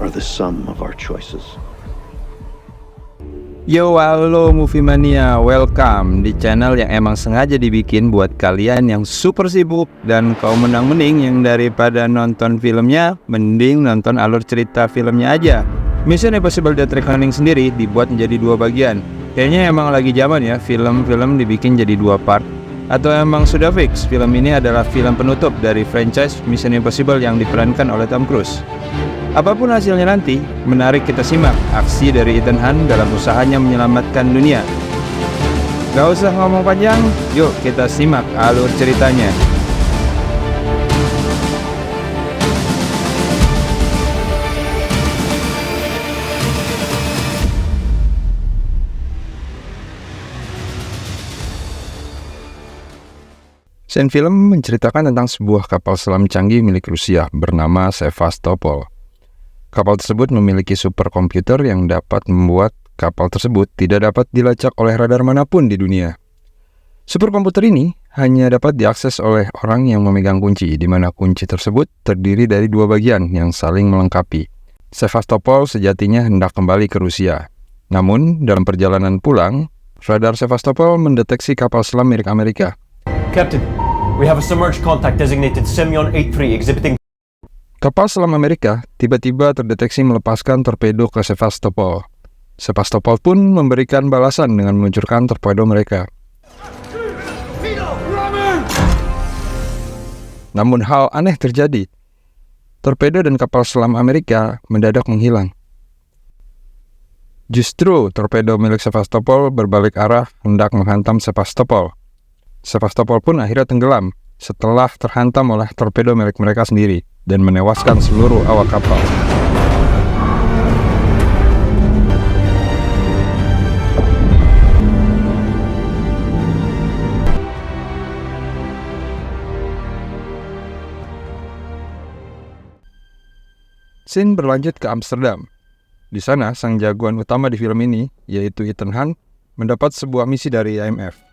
are the sum of our choices. Yo, halo Movie Mania, welcome di channel yang emang sengaja dibikin buat kalian yang super sibuk dan kaum menang-mending yang daripada nonton filmnya, mending nonton alur cerita filmnya aja. Mission Impossible Dead Reckoning sendiri dibuat menjadi 2 bagian. Kayaknya emang lagi zaman ya film-film dibikin jadi 2 part. Atau emang sudah fix film ini adalah film penutup dari franchise Mission Impossible yang diperankan oleh Tom Cruise. Apapun hasilnya nanti, menarik kita simak aksi dari Ethan Hunt dalam usahanya menyelamatkan dunia. Gak usah ngomong panjang, yuk kita simak alur ceritanya. Scene film menceritakan tentang sebuah kapal selam canggih milik Rusia bernama Sevastopol. Kapal tersebut memiliki superkomputer yang dapat membuat kapal tersebut tidak dapat dilacak oleh radar manapun di dunia. Superkomputer ini hanya dapat diakses oleh orang yang memegang kunci, di mana kunci tersebut terdiri dari 2 bagian yang saling melengkapi. Sevastopol sejatinya hendak kembali ke Rusia. Namun, dalam perjalanan pulang, radar Sevastopol mendeteksi kapal selam milik Amerika. Captain, we have a submerged contact designated Semyon 83 exhibiting. Kapal selam Amerika tiba-tiba terdeteksi melepaskan torpedo ke Sevastopol. Sevastopol pun memberikan balasan dengan meluncurkan torpedo mereka. Namun hal aneh terjadi. Torpedo dan kapal selam Amerika mendadak menghilang. Justru torpedo milik Sevastopol berbalik arah hendak menghantam Sevastopol. Sevastopol pun akhirnya tenggelam setelah terhantam oleh torpedo milik mereka sendiri dan menewaskan seluruh awak kapal. Scene berlanjut ke Amsterdam. Di sana, sang jagoan utama di film ini, yaitu Ethan Hunt, mendapat sebuah misi dari IMF.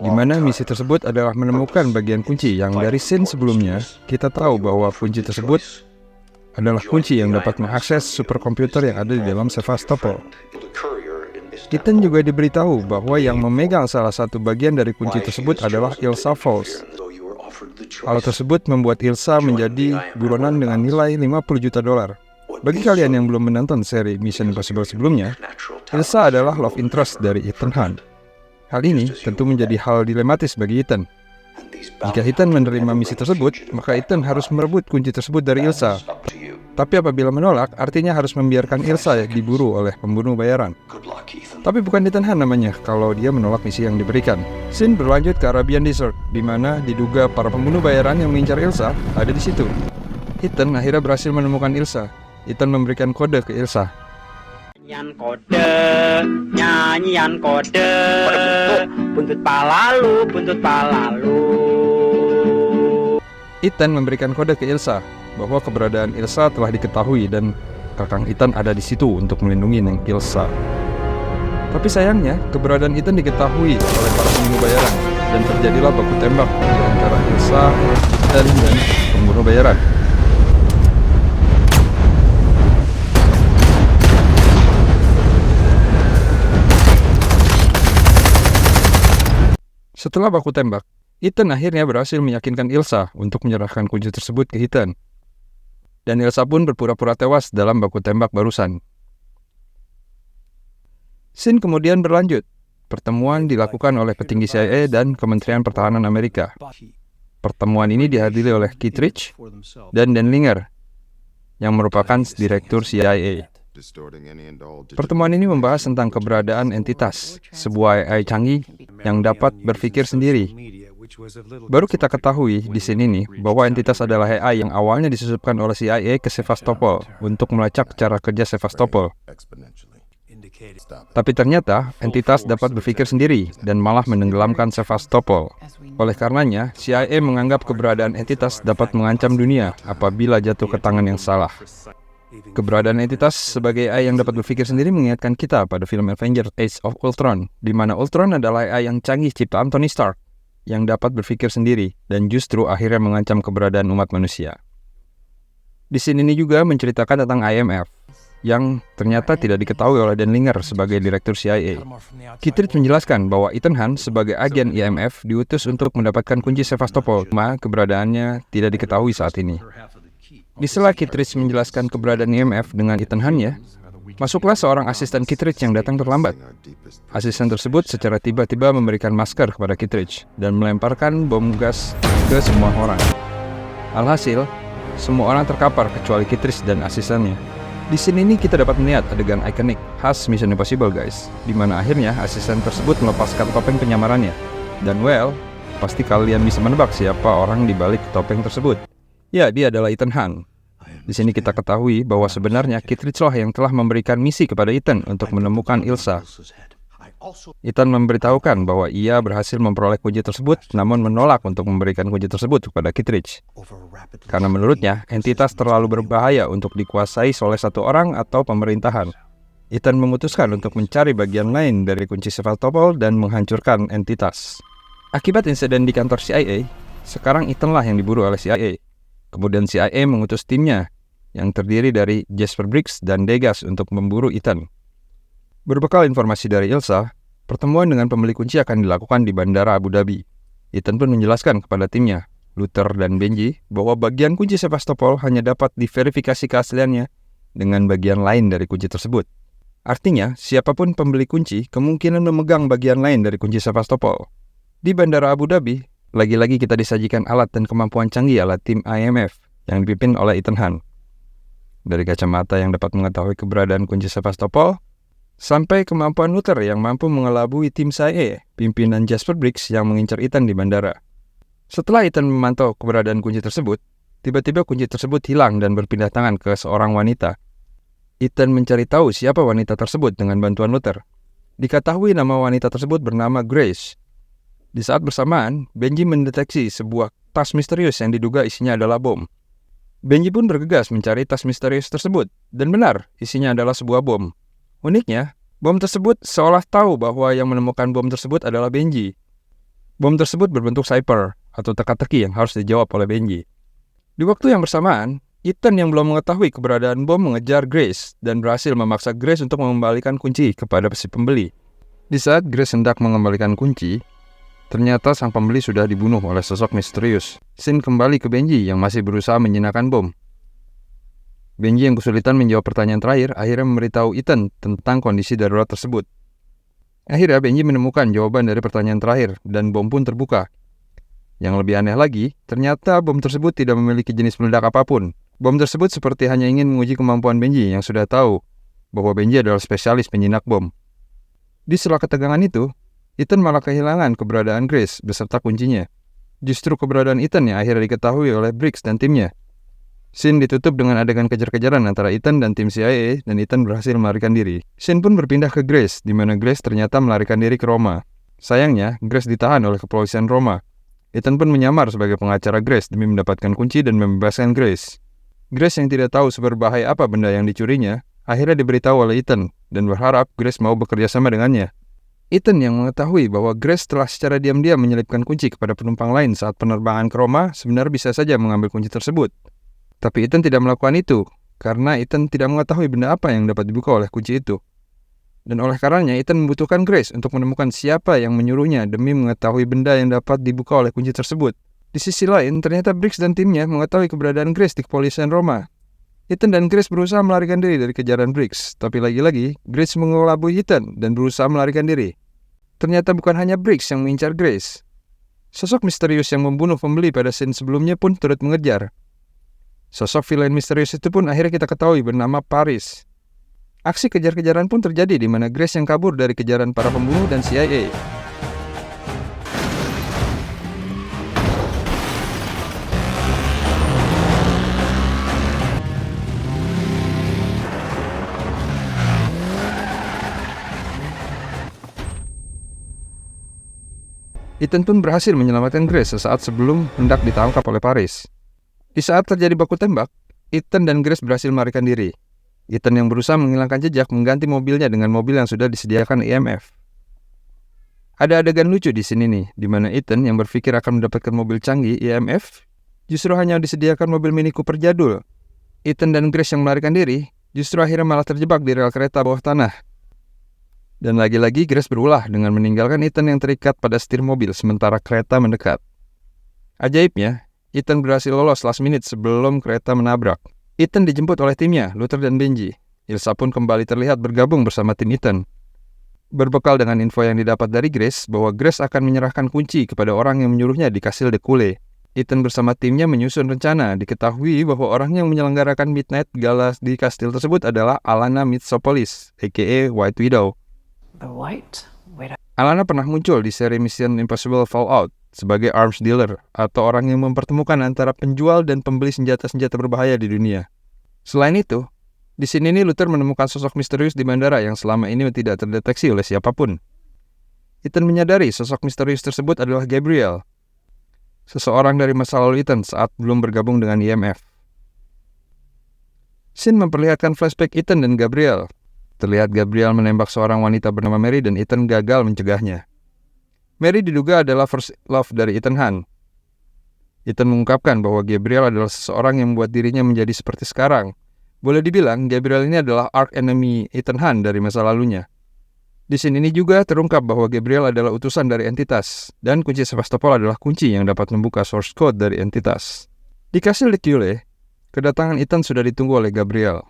Di mana misi tersebut adalah menemukan bagian kunci yang dari scene sebelumnya kita tahu bahwa kunci tersebut adalah kunci yang dapat mengakses superkomputer yang ada di dalam Sevastopol. Ethan juga diberitahu bahwa yang memegang salah satu bagian dari kunci tersebut adalah Ilsa Faust. Hal tersebut membuat Ilsa menjadi buronan dengan nilai $50 juta. Bagi kalian yang belum menonton seri Mission Impossible sebelumnya, Ilsa adalah love interest dari Ethan Hunt. Hal ini tentu menjadi hal dilematis bagi Ethan. Jika Ethan menerima misi tersebut, maka Ethan harus merebut kunci tersebut dari Ilsa. Tapi apabila menolak, artinya harus membiarkan Ilsa diburu oleh pembunuh bayaran. Tapi bukan Ethan Hunt namanya kalau dia menolak misi yang diberikan. Scene berlanjut ke Arabian Desert, di mana diduga para pembunuh bayaran yang mengincar Ilsa ada di situ. Ethan akhirnya berhasil menemukan Ilsa. Ethan memberikan kode ke Ilsa. Nyanyian kode, buntut palalu. Ethan memberikan kode ke Ilsa bahwa keberadaan Ilsa telah diketahui dan kakang Ethan ada di situ untuk melindungi Neng Ilsa. Tapi sayangnya, keberadaan Ethan diketahui oleh para pembunuh bayaran dan terjadilah baku tembak di antara Ilsa, Ethan, dan pembunuh bayaran. Setelah baku tembak, Ethan akhirnya berhasil meyakinkan Ilsa untuk menyerahkan kunci tersebut ke Ethan. Dan Ilsa pun berpura-pura tewas dalam baku tembak barusan. Scene kemudian berlanjut. Pertemuan dilakukan oleh petinggi CIA dan Kementerian Pertahanan Amerika. Pertemuan ini dihadiri oleh Kittredge dan Denlinger, yang merupakan direktur CIA. Pertemuan ini membahas tentang keberadaan entitas, sebuah AI canggih yang dapat berpikir sendiri. Baru kita ketahui di sini nih bahwa entitas adalah AI yang awalnya disusupkan oleh CIA ke Sevastopol untuk melacak cara kerja Sevastopol. Tapi ternyata entitas dapat berpikir sendiri dan malah menenggelamkan Sevastopol. Oleh karenanya, CIA menganggap keberadaan entitas dapat mengancam dunia apabila jatuh ke tangan yang salah. Keberadaan entitas sebagai AI yang dapat berpikir sendiri mengingatkan kita pada film Avengers Age of Ultron, di mana Ultron adalah AI yang canggih ciptaan Tony Stark, yang dapat berpikir sendiri dan justru akhirnya mengancam keberadaan umat manusia. Di sini ini juga menceritakan tentang IMF. yang ternyata tidak diketahui oleh Dan Linger sebagai direktur CIA. Kittredge menjelaskan bahwa Ethan Hunt sebagai agen IMF diutus untuk mendapatkan kunci Sevastopol, cuma keberadaannya tidak diketahui saat ini. Di sela Kittredge menjelaskan keberadaan IMF dengan Ethan Hunt-nya, masuklah seorang asisten Kittredge yang datang terlambat. Asisten tersebut secara tiba-tiba memberikan masker kepada Kittredge dan melemparkan bom gas ke semua orang. Alhasil, semua orang terkapar kecuali Kittredge dan asistennya. Di sini nih kita dapat melihat adegan ikonik khas Mission Impossible guys, di mana akhirnya asisten tersebut melepaskan topeng penyamarannya. Dan well, pasti kalian bisa menebak siapa orang di balik topeng tersebut. Ya, dia adalah Ethan Hunt. Di sini kita ketahui bahwa sebenarnya Kittredge lah yang telah memberikan misi kepada Ethan untuk menemukan Ilsa. Ethan memberitahukan bahwa ia berhasil memperoleh kunci tersebut, namun menolak untuk memberikan kunci tersebut kepada Kittredge. Karena menurutnya, entitas terlalu berbahaya untuk dikuasai oleh satu orang atau pemerintahan. Ethan memutuskan untuk mencari bagian lain dari kunci Sevastopol dan menghancurkan entitas. Akibat insiden di kantor CIA, sekarang Ethan lah yang diburu oleh CIA. Kemudian CIA mengutus timnya, yang terdiri dari Jasper Briggs dan Degas untuk memburu Ethan. Berbekal informasi dari Ilsa, pertemuan dengan pemilik kunci akan dilakukan di Bandara Abu Dhabi. Ethan pun menjelaskan kepada timnya, Luther dan Benji, bahwa bagian kunci Sevastopol hanya dapat diverifikasi keasliannya dengan bagian lain dari kunci tersebut. Artinya, siapapun pembeli kunci kemungkinan memegang bagian lain dari kunci Sevastopol. Di Bandara Abu Dhabi, lagi-lagi kita disajikan alat dan kemampuan canggih ala tim IMF yang dipimpin oleh Ethan Hunt. Dari kacamata yang dapat mengetahui keberadaan kunci Sevastopol, sampai kemampuan Luther yang mampu mengelabui tim CIA, pimpinan Jasper Briggs yang mengincar Ethan di bandara. Setelah Ethan memantau keberadaan kunci tersebut, tiba-tiba kunci tersebut hilang dan berpindah tangan ke seorang wanita. Ethan mencari tahu siapa wanita tersebut dengan bantuan Luther. Diketahui nama wanita tersebut bernama Grace. Di saat bersamaan, Benji mendeteksi sebuah tas misterius yang diduga isinya adalah bom. Benji pun bergegas mencari tas misterius tersebut, dan benar, isinya adalah sebuah bom. Uniknya, bom tersebut seolah tahu bahwa yang menemukan bom tersebut adalah Benji. Bom tersebut berbentuk cipher atau teka-teki yang harus dijawab oleh Benji. Di waktu yang bersamaan, Ethan yang belum mengetahui keberadaan bom mengejar Grace dan berhasil memaksa Grace untuk mengembalikan kunci kepada si pembeli. Di saat Grace hendak mengembalikan kunci, ternyata sang pembeli sudah dibunuh oleh sosok misterius. Scene kembali ke Benji yang masih berusaha menjinakkan bom. Benji yang kesulitan menjawab pertanyaan terakhir akhirnya memberitahu Ethan tentang kondisi darurat tersebut. Akhirnya Benji menemukan jawaban dari pertanyaan terakhir dan bom pun terbuka. Yang lebih aneh lagi, ternyata bom tersebut tidak memiliki jenis meledak apapun. Bom tersebut seperti hanya ingin menguji kemampuan Benji yang sudah tahu bahwa Benji adalah spesialis penjinak bom. Di sela ketegangan itu, Ethan malah kehilangan keberadaan Grace beserta kuncinya. Justru keberadaan Ethan yang akhirnya diketahui oleh Briggs dan timnya. Scene ditutup dengan adegan kejar-kejaran antara Ethan dan tim CIA dan Ethan berhasil melarikan diri. Scene pun berpindah ke Grace, di mana Grace ternyata melarikan diri ke Roma. Sayangnya, Grace ditahan oleh kepolisian Roma. Ethan pun menyamar sebagai pengacara Grace demi mendapatkan kunci dan membebaskan Grace. Grace yang tidak tahu seberbahaya apa benda yang dicurinya, akhirnya diberitahu oleh Ethan dan berharap Grace mau bekerja sama dengannya. Ethan yang mengetahui bahwa Grace telah secara diam-diam menyelipkan kunci kepada penumpang lain saat penerbangan ke Roma, sebenarnya bisa saja mengambil kunci tersebut. Tapi Ethan tidak melakukan itu, karena Ethan tidak mengetahui benda apa yang dapat dibuka oleh kunci itu. Dan oleh karenanya, Ethan membutuhkan Grace untuk menemukan siapa yang menyuruhnya demi mengetahui benda yang dapat dibuka oleh kunci tersebut. Di sisi lain, ternyata Briggs dan timnya mengetahui keberadaan Grace di kepolisian Roma. Ethan dan Grace berusaha melarikan diri dari kejaran Briggs, tapi lagi-lagi, Grace mengelabui Ethan dan berusaha melarikan diri. Ternyata bukan hanya Briggs yang mengincar Grace. Sosok misterius yang membunuh pembeli pada scene sebelumnya pun turut mengejar. Sosok villain misterius itu pun akhirnya kita ketahui bernama Paris. Aksi kejar-kejaran pun terjadi di mana Grace yang kabur dari kejaran para pembunuh dan CIA. Ethan pun berhasil menyelamatkan Grace sesaat sebelum hendak ditangkap oleh Paris. Di saat terjadi baku tembak, Ethan dan Grace berhasil melarikan diri. Ethan yang berusaha menghilangkan jejak mengganti mobilnya dengan mobil yang sudah disediakan IMF. Ada adegan lucu di sini nih, di mana Ethan yang berpikir akan mendapatkan mobil canggih IMF, justru hanya disediakan mobil Mini Cooper jadul. Ethan dan Grace yang melarikan diri, justru akhirnya malah terjebak di rel kereta bawah tanah. Dan lagi-lagi Grace berulah dengan meninggalkan Ethan yang terikat pada setir mobil sementara kereta mendekat. Ajaibnya, Ethan berhasil lolos last minute sebelum kereta menabrak. Ethan dijemput oleh timnya, Luther dan Benji. Ilsa pun kembali terlihat bergabung bersama tim Ethan. Berbekal dengan info yang didapat dari Grace bahwa Grace akan menyerahkan kunci kepada orang yang menyuruhnya di Kastil de Kule, Ethan bersama timnya menyusun rencana. Diketahui bahwa orang yang menyelenggarakan Midnight Gala di kastil tersebut adalah Alana Mitsopolis, a.k.a. White Widow. The White Widow. Alana pernah muncul di seri Mission Impossible Fallout sebagai arms dealer atau orang yang mempertemukan antara penjual dan pembeli senjata-senjata berbahaya di dunia. Selain itu, di sini Luther menemukan sosok misterius di bandara yang selama ini tidak terdeteksi oleh siapapun. Ethan menyadari sosok misterius tersebut adalah Gabriel, seseorang dari masa lalu Ethan saat belum bergabung dengan IMF. Scene memperlihatkan flashback Ethan dan Gabriel. Terlihat Gabriel menembak seorang wanita bernama Mary dan Ethan gagal mencegahnya. Mary diduga adalah first love dari Ethan Hunt. Ethan mengungkapkan bahwa Gabriel adalah seseorang yang membuat dirinya menjadi seperti sekarang. Boleh dibilang, Gabriel ini adalah arch enemy Ethan Hunt dari masa lalunya. Di sini juga terungkap bahwa Gabriel adalah utusan dari entitas, dan kunci Sevastopol adalah kunci yang dapat membuka source code dari entitas. Di Kastil de Kule, kedatangan Ethan sudah ditunggu oleh Gabriel.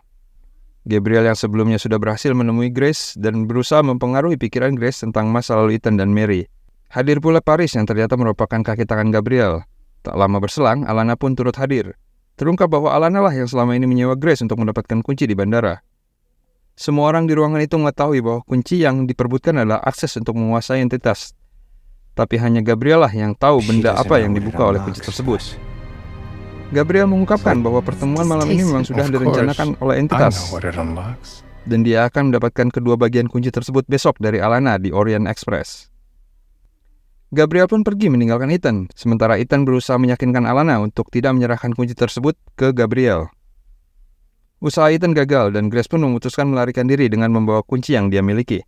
Gabriel yang sebelumnya sudah berhasil menemui Grace dan berusaha mempengaruhi pikiran Grace tentang masa lalu Ethan dan Mary. Hadir pula Paris yang ternyata merupakan kaki tangan Gabriel. Tak lama berselang, Alana pun turut hadir. Terungkap bahwa Alana lah yang selama ini menyewa Grace untuk mendapatkan kunci di bandara. Semua orang di ruangan itu mengetahui bahwa kunci yang diperbutkan adalah akses untuk menguasai entitas. Tapi hanya Gabriel lah yang tahu benda apa yang dibuka oleh kunci tersebut. Gabriel mengungkapkan bahwa pertemuan malam ini memang sudah direncanakan oleh entitas. Dan dia akan mendapatkan kedua bagian kunci tersebut besok dari Alana di Orient Express. Gabriel pun pergi meninggalkan Ethan, sementara Ethan berusaha meyakinkan Alana untuk tidak menyerahkan kunci tersebut ke Gabriel. Usaha Ethan gagal dan Grace pun memutuskan melarikan diri dengan membawa kunci yang dia miliki.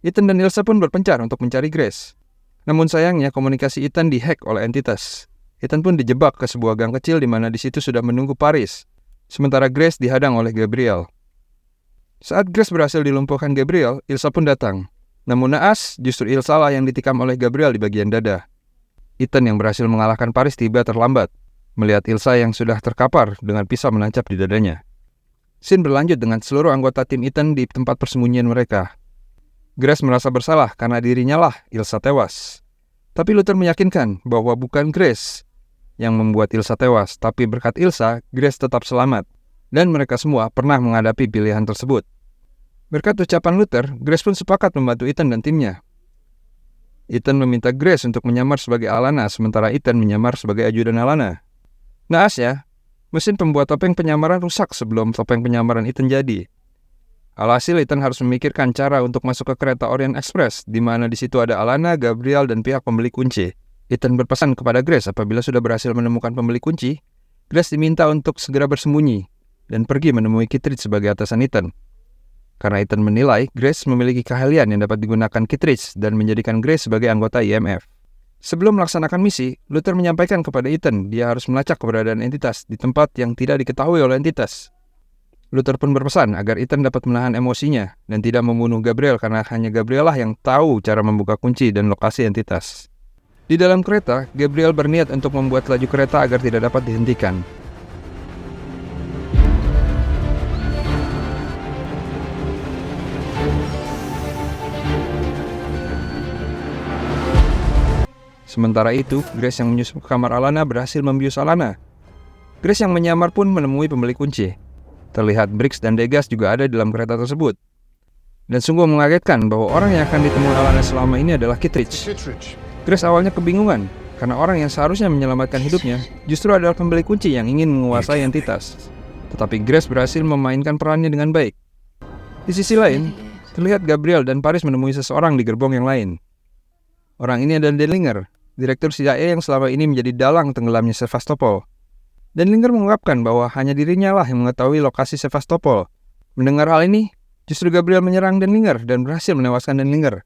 Ethan dan Ilsa pun berpencar untuk mencari Grace. Namun sayangnya komunikasi Ethan dihack oleh entitas. Ethan pun dijebak ke sebuah gang kecil di mana di situ sudah menunggu Paris, sementara Grace dihadang oleh Gabriel. Saat Grace berhasil dilumpuhkan Gabriel, Ilsa pun datang. Namun naas, justru Ilsa lah yang ditikam oleh Gabriel di bagian dada. Ethan yang berhasil mengalahkan Paris tiba terlambat, melihat Ilsa yang sudah terkapar dengan pisau menancap di dadanya. Scene berlanjut dengan seluruh anggota tim Ethan di tempat persembunyian mereka. Grace merasa bersalah karena dirinya lah Ilsa tewas. Tapi Luther meyakinkan bahwa bukan Grace yang membuat Ilsa tewas, tapi berkat Ilsa, Grace tetap selamat. Dan mereka semua pernah menghadapi pilihan tersebut. Berkat ucapan Luther, Grace pun sepakat membantu Ethan dan timnya. Ethan meminta Grace untuk menyamar sebagai Alana, sementara Ethan menyamar sebagai ajudan Alana. Naas ya, mesin pembuat topeng penyamaran rusak sebelum topeng penyamaran Ethan jadi. Alhasil Ethan harus memikirkan cara untuk masuk ke kereta Orient Express, di mana di situ ada Alana, Gabriel, dan pihak pembeli kunci. Ethan berpesan kepada Grace apabila sudah berhasil menemukan pembeli kunci, Grace diminta untuk segera bersembunyi dan pergi menemui Kittredge sebagai atasan Ethan. Karena Ethan menilai Grace memiliki keahlian yang dapat digunakan Kittredge dan menjadikan Grace sebagai anggota IMF. Sebelum melaksanakan misi, Luther menyampaikan kepada Ethan dia harus melacak keberadaan entitas di tempat yang tidak diketahui oleh entitas. Luther pun berpesan agar Ethan dapat menahan emosinya dan tidak membunuh Gabriel karena hanya Gabriel lah yang tahu cara membuka kunci dan lokasi entitas. Di dalam kereta, Gabriel berniat untuk membuat laju kereta agar tidak dapat dihentikan. Sementara itu, Grace yang menyusup ke kamar Alana berhasil membius Alana. Grace yang menyamar pun menemui pembeli kunci. Terlihat Briggs dan Degas juga ada di dalam kereta tersebut. Dan sungguh mengagetkan bahwa orang yang akan ditemui Alana selama ini adalah Kittredge. Grace awalnya kebingungan, karena orang yang seharusnya menyelamatkan hidupnya justru adalah pembeli kunci yang ingin menguasai entitas. Tetapi Grace berhasil memainkan perannya dengan baik. Di sisi lain, terlihat Gabriel dan Paris menemui seseorang di gerbong yang lain. Orang ini adalah Denlinger, direktur CIA yang selama ini menjadi dalang tenggelamnya Sevastopol. Denlinger mengungkapkan bahwa hanya dirinya lah yang mengetahui lokasi Sevastopol. Mendengar hal ini, justru Gabriel menyerang Denlinger dan berhasil menewaskan Denlinger.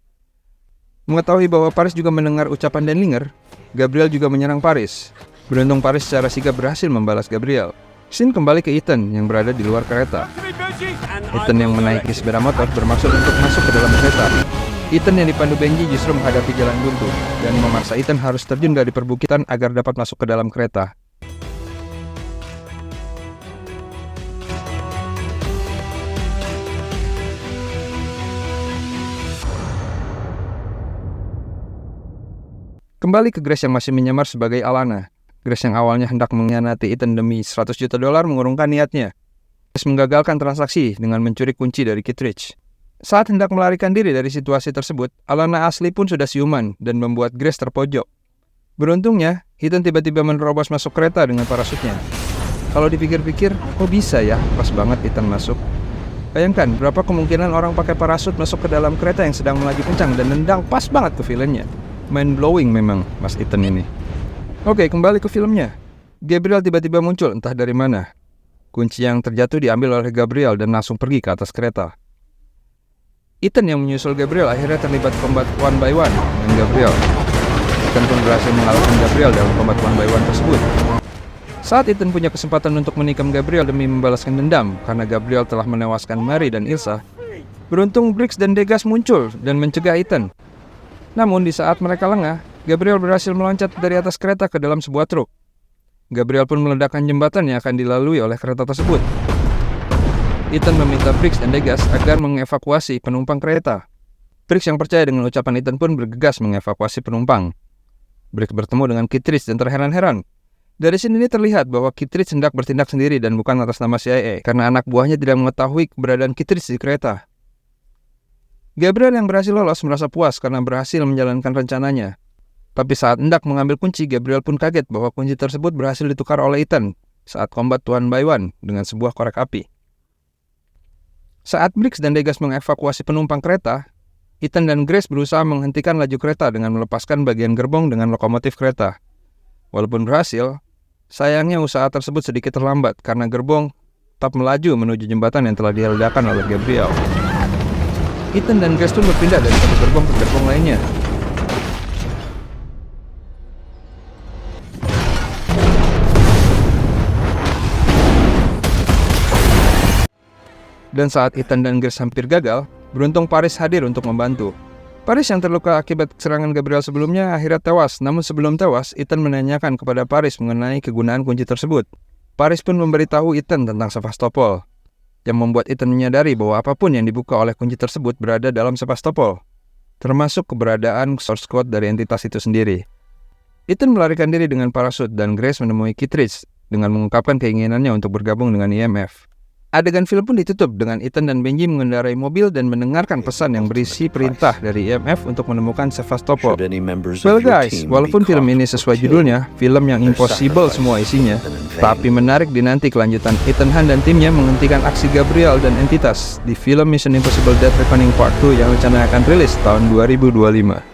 Mengetahui bahwa Paris juga mendengar ucapan Denlinger, Gabriel juga menyerang Paris. Beruntung Paris secara sigap berhasil membalas Gabriel. Scene kembali ke Ethan yang berada di luar kereta. Ethan yang menaiki sepeda motor bermaksud untuk masuk ke dalam kereta. Ethan yang dipandu Benji justru menghadapi jalan buntu dan memaksa Ethan harus terjun dari perbukitan agar dapat masuk ke dalam kereta. Kembali ke Grace yang masih menyamar sebagai Alana. Grace yang awalnya hendak mengkhianati Ethan demi $100 juta mengurungkan niatnya. Grace menggagalkan transaksi dengan mencuri kunci dari Kittredge. Saat hendak melarikan diri dari situasi tersebut, Alana asli pun sudah siuman dan membuat Grace terpojok. Beruntungnya, Ethan tiba-tiba menerobos masuk kereta dengan parasutnya. Kalau dipikir-pikir, kok bisa ya pas banget Ethan masuk? Bayangkan berapa kemungkinan orang pakai parasut masuk ke dalam kereta yang sedang melaju kencang dan nendang pas banget ke villainnya. Mind-blowing memang Mas Ethan ini. Oke, kembali ke filmnya. Gabriel tiba-tiba muncul entah dari mana. Kunci yang terjatuh diambil oleh Gabriel dan langsung pergi ke atas kereta. Ethan yang menyusul Gabriel akhirnya terlibat combat one by one dengan Gabriel. Ethan pun berhasil mengalahkan Gabriel dalam combat one by one tersebut. Saat Ethan punya kesempatan untuk menikam Gabriel demi membalaskan dendam karena Gabriel telah menewaskan Mary dan Ilsa, beruntung Briggs dan Degas muncul dan mencegah Ethan. Namun di saat mereka lengah, Gabriel berhasil meloncat dari atas kereta ke dalam sebuah truk. Gabriel pun meledakkan jembatan yang akan dilalui oleh kereta tersebut. Ethan meminta Briggs dan Degas agar mengevakuasi penumpang kereta. Briggs yang percaya dengan ucapan Ethan pun bergegas mengevakuasi penumpang. Briggs bertemu dengan Kittredge dan terheran-heran. Dari sini terlihat bahwa Kittredge hendak bertindak sendiri dan bukan atas nama CIA karena anak buahnya tidak mengetahui keberadaan Kittredge di kereta. Gabriel yang berhasil lolos merasa puas karena berhasil menjalankan rencananya. Tapi saat hendak mengambil kunci, Gabriel pun kaget bahwa kunci tersebut berhasil ditukar oleh Ethan saat combat one by one dengan sebuah korek api. Saat Briggs dan Degas mengevakuasi penumpang kereta, Ethan dan Grace berusaha menghentikan laju kereta dengan melepaskan bagian gerbong dengan lokomotif kereta. Walaupun berhasil, sayangnya usaha tersebut sedikit terlambat karena gerbong tetap melaju menuju jembatan yang telah diledakan oleh Gabriel. Ethan dan Grace pun berpindah dari satu gerbong ke gerbong lainnya. Dan saat Ethan dan Grace hampir gagal, beruntung Paris hadir untuk membantu. Paris yang terluka akibat serangan Gabriel sebelumnya akhirnya tewas, namun sebelum tewas, Ethan menanyakan kepada Paris mengenai kegunaan kunci tersebut. Paris pun memberitahu Ethan tentang Sevastopol, yang membuat Ethan menyadari bahwa apapun yang dibuka oleh kunci tersebut berada dalam Sevastopol, termasuk keberadaan source code dari entitas itu sendiri. Ethan melarikan diri dengan parasut dan Grace menemui Kittredge dengan mengungkapkan keinginannya untuk bergabung dengan IMF. Adegan film pun ditutup dengan Ethan dan Benji mengendarai mobil dan mendengarkan pesan yang berisi perintah dari IMF untuk menemukan Sevastopol. Well guys, walaupun film ini sesuai judulnya, film yang impossible semua isinya, tapi menarik dinanti kelanjutan Ethan Hunt dan timnya menghentikan aksi Gabriel dan entitas di film Mission Impossible Dead Reckoning Part 2 yang rencananya akan rilis tahun 2025.